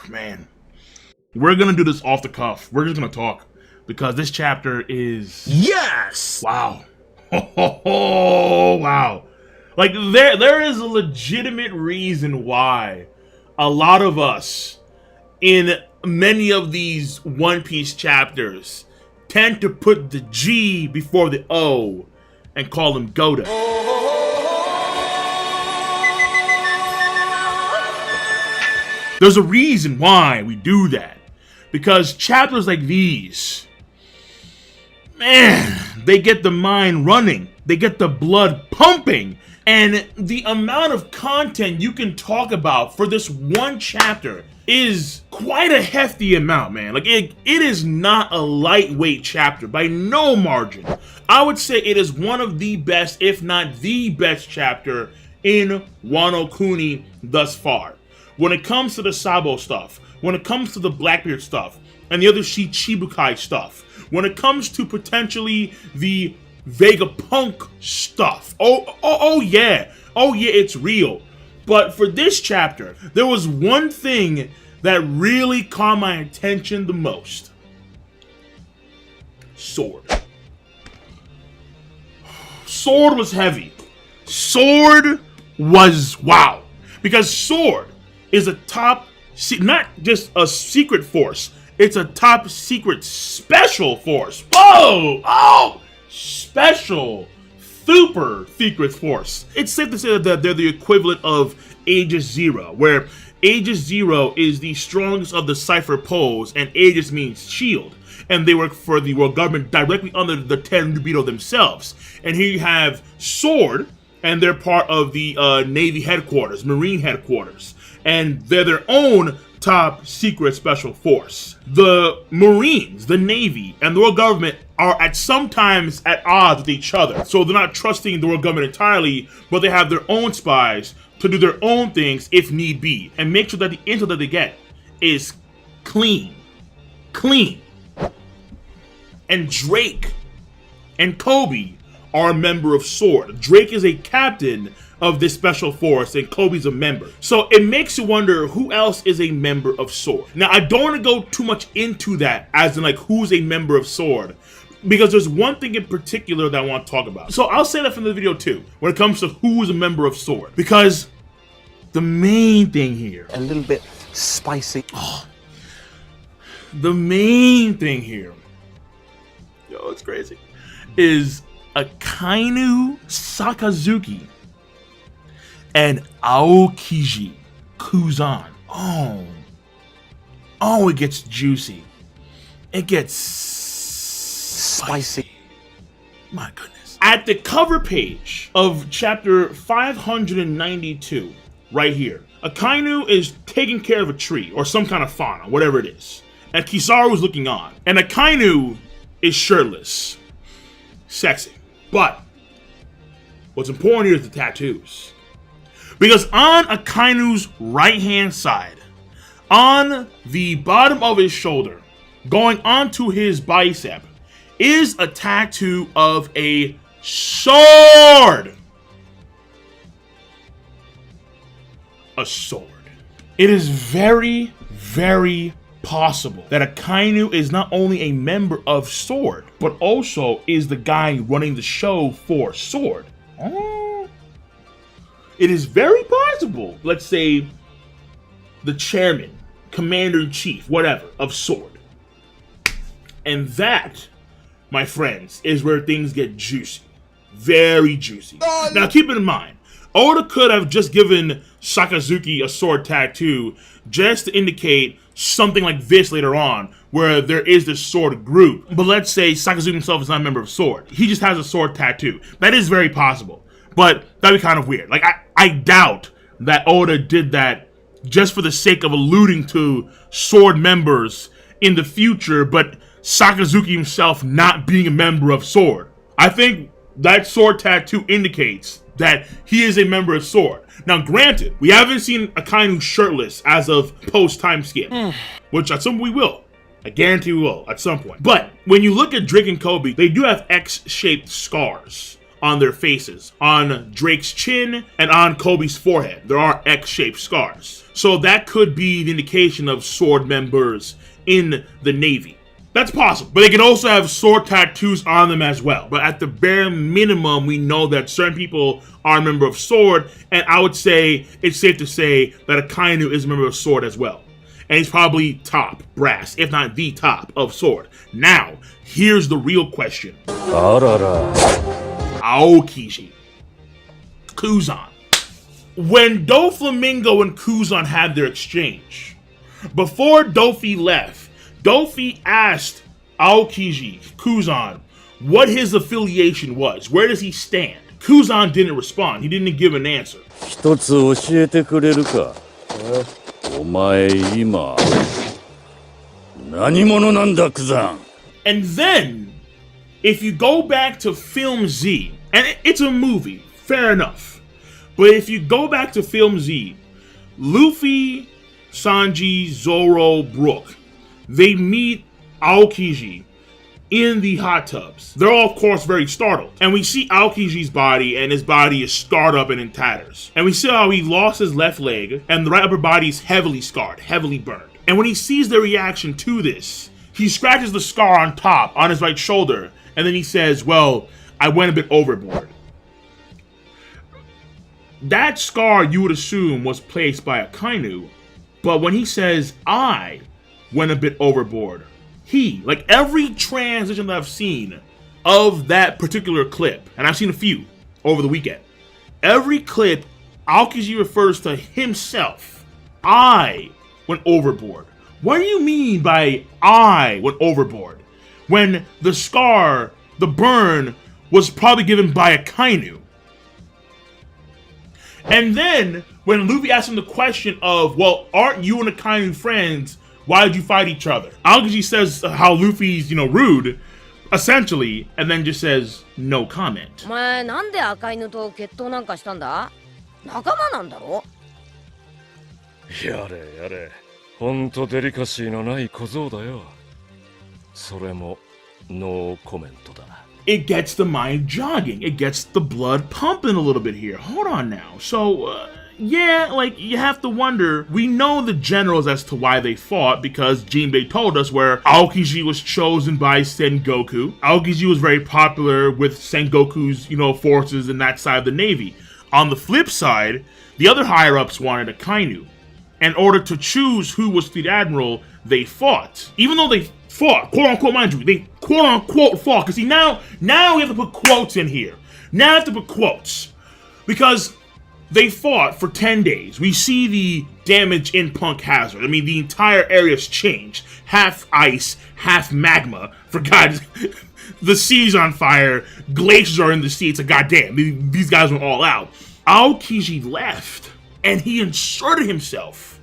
Man, we're gonna do this off the cuff. We're just gonna talk because this chapter is wow. Oh wow. Like there is a legitimate reason why a lot of us in many of these One Piece chapters tend to put the G before the O and call him Goda. There's a reason why we do that. Because chapters like these, man, they get the mind running. They get the blood pumping. And the amount of content you can talk about for this one chapter is quite a hefty amount, man. Like, it is not a lightweight chapter by no margin. I would say it is one of the best, if not the best chapter in Wano Kuni thus far. When it comes to the Sabo stuff, when it comes to the Blackbeard stuff, and the other Shichibukai stuff, when it comes to potentially the Vegapunk stuff, oh yeah, it's real. But for this chapter, there was one thing that really caught my attention the most. Sword. Sword was heavy. Sword was wow. Because Sword is a top, not just a secret force, it's a top secret special force. Whoa! Oh! Special, super secret force. It's safe to say that they're the equivalent of Aegis Zero, where Aegis Zero is the strongest of the Cypher Poles, and Aegis means shield. And they work for the world government directly under the Tenryubito themselves. And here you have Sword, and they're part of the Navy headquarters, Marine headquarters. And they're their own top secret special force. The Marines, the Navy, and the world government are sometimes at odds with each other. So they're not trusting the world government entirely, but they have their own spies to do their own things if need be. And make sure that the intel that they get is clean. Clean. And Drake and Kobe are a member of Sword. Drake is a captain of this special force, and Kobe's a member. So it makes you wonder who else is a member of Sword. Now, I don't want to go too much into that, as in like who's a member of Sword, because there's one thing in particular that I want to talk about. So I'll say that from the video too, when it comes to who is a member of Sword, because the main thing here, a little bit spicy. The main thing here, yo, it's crazy, is Akainu Sakazuki and Aokiji Kuzan. Oh, it gets juicy. It gets spicy. My goodness. At the cover page of chapter 592, right here, Akainu is taking care of a tree or some kind of fauna, whatever it is. And Kizaru is looking on. And Akainu is shirtless. Sexy. But what's important here is the tattoos. Because on Akainu's right-hand side, on the bottom of his shoulder, going onto his bicep, is a tattoo of a sword. A sword. It is very, very possible that Akainu is not only a member of Sword, but also is the guy running the show for Sword. It is very possible, let's say, the chairman, commander-in-chief, whatever, of Sword. And that, my friends, is where things get juicy. Very juicy. Now, keep in mind, Oda could have just given Sakazuki a sword tattoo just to indicate something like this later on, where there is this sword group. But let's say Sakazuki himself is not a member of Sword. He just has a sword tattoo. That is very possible. But that'd be kind of weird. Like, I doubt that Oda did that just for the sake of alluding to Sword members in the future, but Sakazuki himself not being a member of Sword. I think that sword tattoo indicates that he is a member of Sword. Now, granted, we haven't seen Akainu shirtless as of post-time skip, which at some point we will. I guarantee we will at some point. But when you look at Drake and Kobe, they do have X-shaped scars on their faces. On Drake's chin and on Kobe's forehead, there are X-shaped scars. So that could be the indication of sword members in the Navy. That's possible, but they can also have sword tattoos on them as well. But at the bare minimum, we know that certain people are a member of sword, and I would say it's safe to say that Akainu is a member of sword as well. And he's probably top brass, if not the top of sword. Now, here's the real question. Aokiji. Kuzan. When Doflamingo and Kuzan had their exchange, before Dofi left, Dofi asked Aokiji, Kuzan, what his affiliation was. Where does he stand? Kuzan didn't respond. He didn't give an answer. 一つ教えてくれるか。お前今何者なんだ、クザン。 And then, if you go back to Film Z, and it's a movie, fair enough. But if you go back to Film Z, Luffy, Sanji, Zoro, Brook, they meet Aokiji in the hot tubs. They're all, of course, very startled. And we see Aokiji's body, and his body is scarred up and in tatters. And we see how he lost his left leg, and the right upper body is heavily scarred, heavily burned. And when he sees their reaction to this, he scratches the scar on top, on his right shoulder, and then he says, well, I went a bit overboard. That scar, you would assume, was placed by Akainu, but when he says, I went a bit overboard, he, like every transition that I've seen of that particular clip, and I've seen a few over the weekend, every clip, Aokiji refers to himself. I went overboard. What do you mean by I went overboard? When the scar, the burn, was probably given by Akainu. And then, when Luffy asks him the question of, well, aren't you and Akainu friends? Why did you fight each other? Aokiji says how Luffy's, rude, essentially, and then just says, no comment. お前なんで赤犬と決闘なんかしたんだ？仲間なんだろ？やれやれ、ほんとデリカシーのない小僧だよ。それもノーコメントだ。 It gets the mind jogging. It gets the blood pumping a little bit here. Hold on now. So, yeah, like, you have to wonder. We know the generals as to why they fought because Jinbei told us where Aokiji was chosen by Sengoku. Aokiji was very popular with Sengoku's, forces in that side of the Navy. On the flip side, the other higher-ups wanted Akainu. In order to choose who was Fleet Admiral, they fought. Even though they fought, quote-unquote, mind you, they quote-unquote fought. Because see, now we have to put quotes in here. Now I have to put quotes. Because they fought for 10 days. We see the damage in Punk Hazard. I mean, the entire area's changed. Half ice, half magma. For God's... the sea's on fire. Glaciers are in the sea. It's like, goddamn, these guys went all out. Aokiji left, and he inserted himself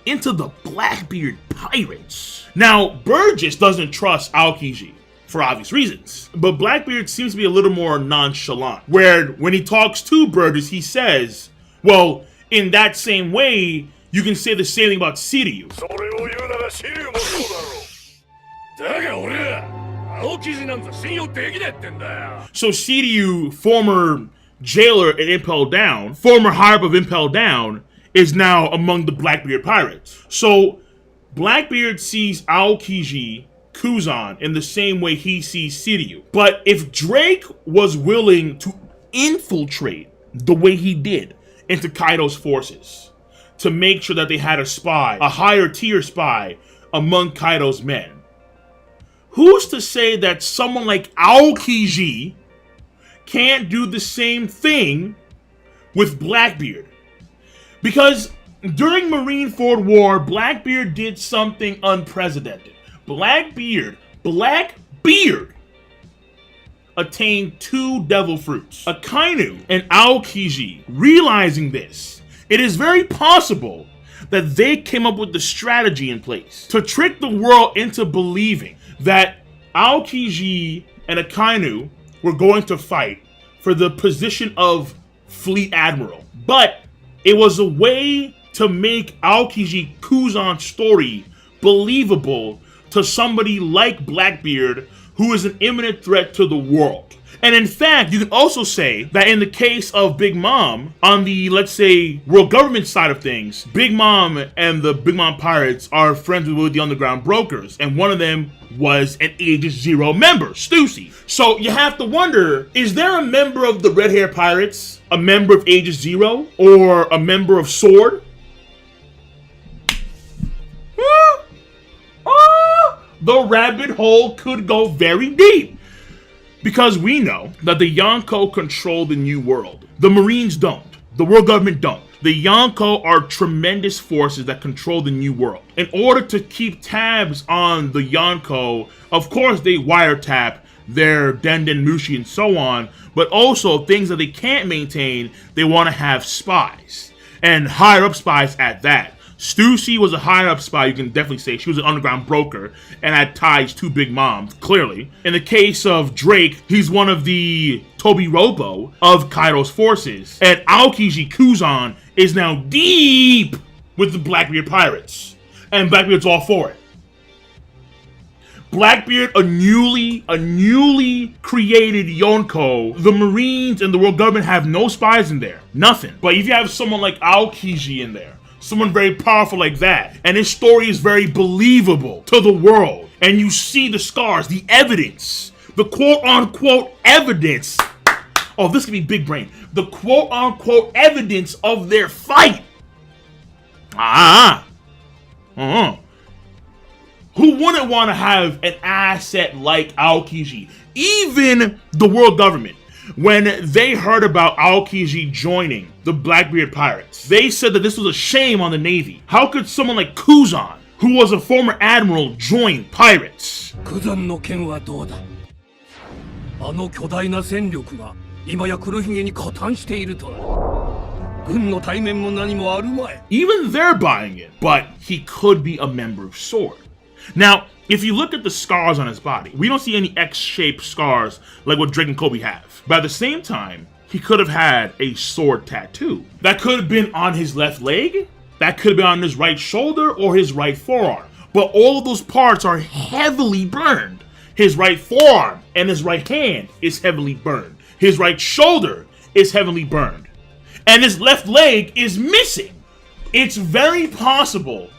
into the Blackbeard pirates. Now, Burgess doesn't trust Aokiji for obvious reasons, but Blackbeard seems to be a little more nonchalant, where when he talks to Burgess, he says, well, in that same way, you can say the same thing about Siryu. So Siryu, former jailer at Impel Down, former higher up of Impel Down, is now among the Blackbeard pirates. So Blackbeard sees Aokiji, Kuzan, in the same way he sees Siryu. But if Drake was willing to infiltrate the way he did into Kaido's forces, to make sure that they had a spy, a higher tier spy, among Kaido's men, who's to say that someone like Aokiji can't do the same thing with Blackbeard? Because during War, Blackbeard did something unprecedented. Blackbeard attained 2 devil fruits. Akainu and Aokiji, realizing this, it is very possible that they came up with the strategy in place to trick the world into believing that Aokiji and Akainu were going to fight for the position of Fleet Admiral. But it was a way to make Aokiji Kuzan's story believable to somebody like Blackbeard, who is an imminent threat to the world. And in fact, you can also say that in the case of Big Mom, on the, let's say, world government side of things, Big Mom and the Big Mom Pirates are friends with the Underground Brokers, and one of them was an Aegis Zero member, Stussy. So you have to wonder, is there a member of the Red Hair Pirates, a member of Aegis Zero, or a member of Sword? The rabbit hole could go very deep. Because we know that the Yonko control the New World. The Marines don't. The world government don't. The Yonko are tremendous forces that control the New World. In order to keep tabs on the Yonko, of course they wiretap their Denden Mushi and so on, but also things that they can't maintain, they want to have spies. And higher up spies at that. Stussy was a higher up spy, you can definitely say. She was an underground broker and had ties to Big Mom, clearly. In the case of Drake, he's one of the Toby Robo of Kaido's forces. And Aokiji Kuzan is now deep with the Blackbeard Pirates. And Blackbeard's all for it. Blackbeard, a newly created Yonko. The Marines and the world government have no spies in there. Nothing. But if you have someone like Aokiji in there, someone very powerful like that, and his story is very believable to the world, and you see the scars, the evidence, the quote-unquote evidence. Oh, this could be big brain. The quote-unquote evidence of their fight. Who wouldn't want to have an asset like Aokiji? Even the world government. When they heard about Aokiji joining the Blackbeard Pirates, they said that this was a shame on the Navy. How could someone like Kuzan, who was a former admiral, join pirates? Kuzanの剣はどうだ。あの巨大な戦力が今や黒ひげに加担しているとは。軍の対面も何もあるまい。 Even they're buying it, but he could be a member of Sword. Now, if you look at the scars on his body, we don't see any X-shaped scars like what Drake and Kobe have. But at the same time, he could have had a sword tattoo. That could have been on his left leg, that could have been on his right shoulder or his right forearm. But all of those parts are heavily burned. His right forearm and his right hand is heavily burned. His right shoulder is heavily burned. And his left leg is missing. It's very possible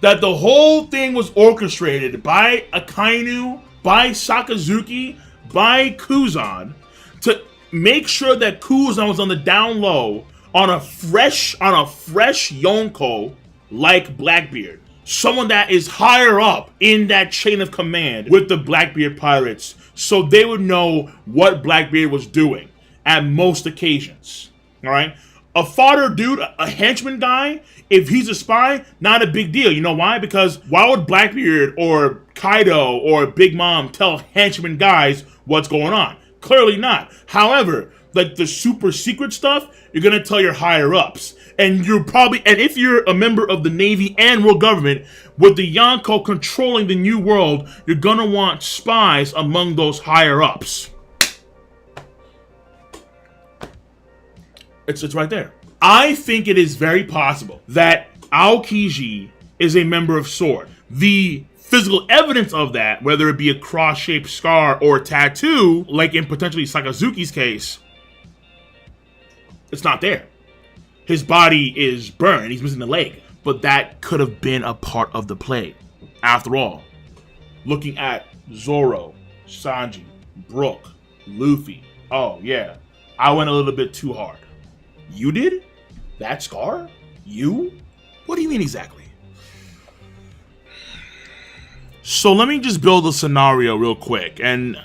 that the whole thing was orchestrated by Akainu, by Sakazuki, by Kuzan, to make sure that Kuzan was on the down low on a fresh Yonko like Blackbeard. Someone that is higher up in that chain of command with the Blackbeard Pirates, so they would know what Blackbeard was doing at most occasions. Alright? A fodder dude, a henchman guy, if he's a spy, not a big deal. You know why? Because why would Blackbeard or Kaido or Big Mom tell henchman guys what's going on? Clearly not. However, like the super secret stuff, you're gonna tell your higher ups. And if you're a member of the Navy and world government, with the Yonko controlling the New World, you're gonna want spies among those higher ups. It's right there. I think it is very possible that Aokiji is a member of Sword. The physical evidence of that, whether it be a cross-shaped scar or a tattoo, like in potentially Sakazuki's case, it's not there. His body is burned, he's missing the leg. But that could have been a part of the play. After all, looking at Zoro, Sanji, Brook, Luffy, oh yeah, I went a little bit too hard. You did? That scar? You? What do you mean exactly? So let me just build a scenario real quick. And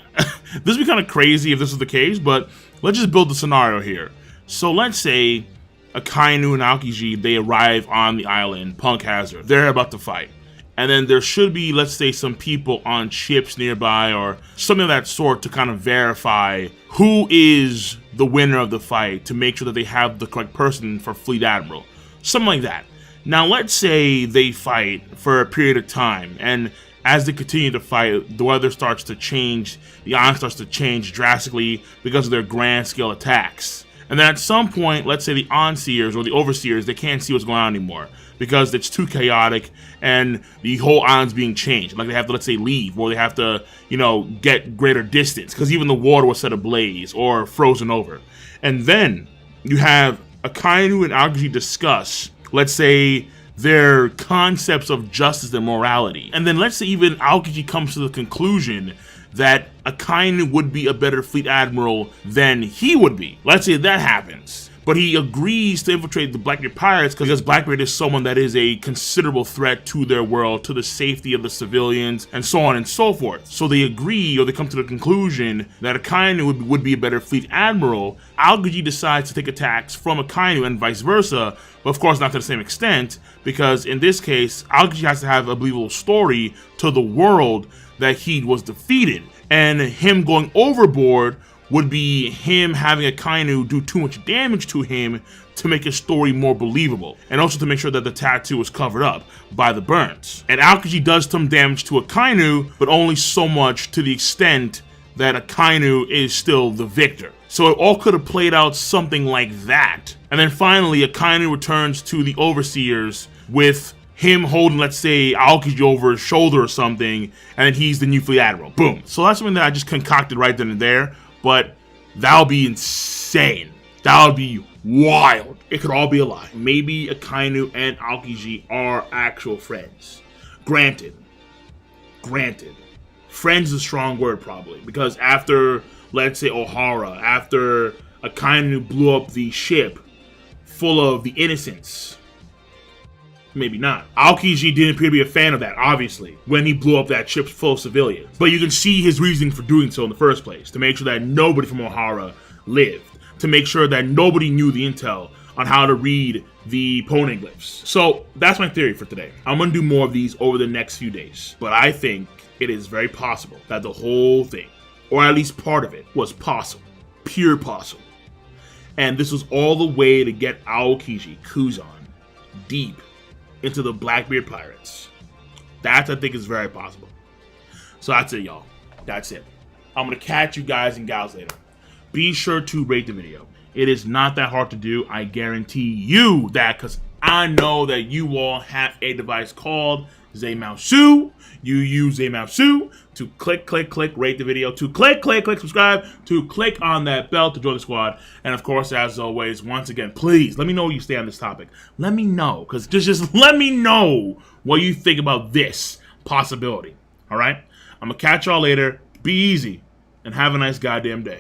this would be kind of crazy if this is the case, but let's just build the scenario here. So let's say Akainu and Aokiji, they arrive on the island, Punk Hazard. They're about to fight. And then there should be, let's say, some people on ships nearby or something of that sort to kind of verify who is the winner of the fight, to make sure that they have the correct person for Fleet Admiral. Something like that. Now, let's say they fight for a period of time, and as they continue to fight, the weather starts to change, the island starts to change drastically because of their grand scale attacks. And then at some point, let's say the Onseers or the Overseers, they can't see what's going on anymore because it's too chaotic and the whole island's being changed. Like they have to, let's say, leave, or they have to, you know, get greater distance because even the water was set ablaze or frozen over. And then you have Akainu and Aokiji discuss, let's say, their concepts of justice and morality. And then let's say even Aokiji comes to the conclusion that Akainu would be a better fleet admiral than he would be. Let's say that happens. But he agrees to infiltrate the Blackbeard pirates because Blackbeard is someone that is a considerable threat to their world, to the safety of the civilians, and so on and so forth. So they agree, or they come to the conclusion that Akainu would be a better fleet admiral. Aokiji decides to take attacks from Akainu and vice versa, but of course not to the same extent, because in this case, Aokiji has to have a believable story to the world that he was defeated, and him going overboard would be him having Akainu do too much damage to him to make his story more believable, and also to make sure that the tattoo is covered up by the burns. And Aokiji does some damage to Akainu, but only so much to the extent that Akainu is still the victor. So it all could have played out something like that. And then finally, Akainu returns to the Overseers with him holding, let's say, Aokiji over his shoulder or something, and then he's the new fleet admiral. Boom. So that's something that I just concocted right then and there. But that would be insane. That would be wild. It could all be a lie. Maybe Akainu and Aokiji are actual friends. Granted. Friends is a strong word probably. Because after, let's say, Ohara, after Akainu blew up the ship full of the innocents, maybe not. Aokiji didn't appear to be a fan of that, obviously, when he blew up that ship full of civilians. But you can see his reasoning for doing so in the first place, to make sure that nobody from Ohara lived, to make sure that nobody knew the intel on how to read the poneglyphs. So that's my theory for today. I'm gonna do more of these over the next few days, but I think it is very possible that the whole thing, or at least part of it, was possible, pure possible. And this was all the way to get Aokiji, Kuzan, deep into the Blackbeard pirates. That, I think, is very possible. So that's it, y'all. That's it. I'm gonna catch you guys and gals later. Be sure to rate the video. It is not that hard to do. I guarantee you that, because I know that you all have a device called Zmausu. You use Zmausu to click, rate the video, to click, subscribe, to click on that bell to join the squad. And of course, as always, once again, please let me know where you stay on this topic. Let me know, because just let me know what you think about this possibility. All right? I'm going to catch y'all later. Be easy, and have a nice goddamn day.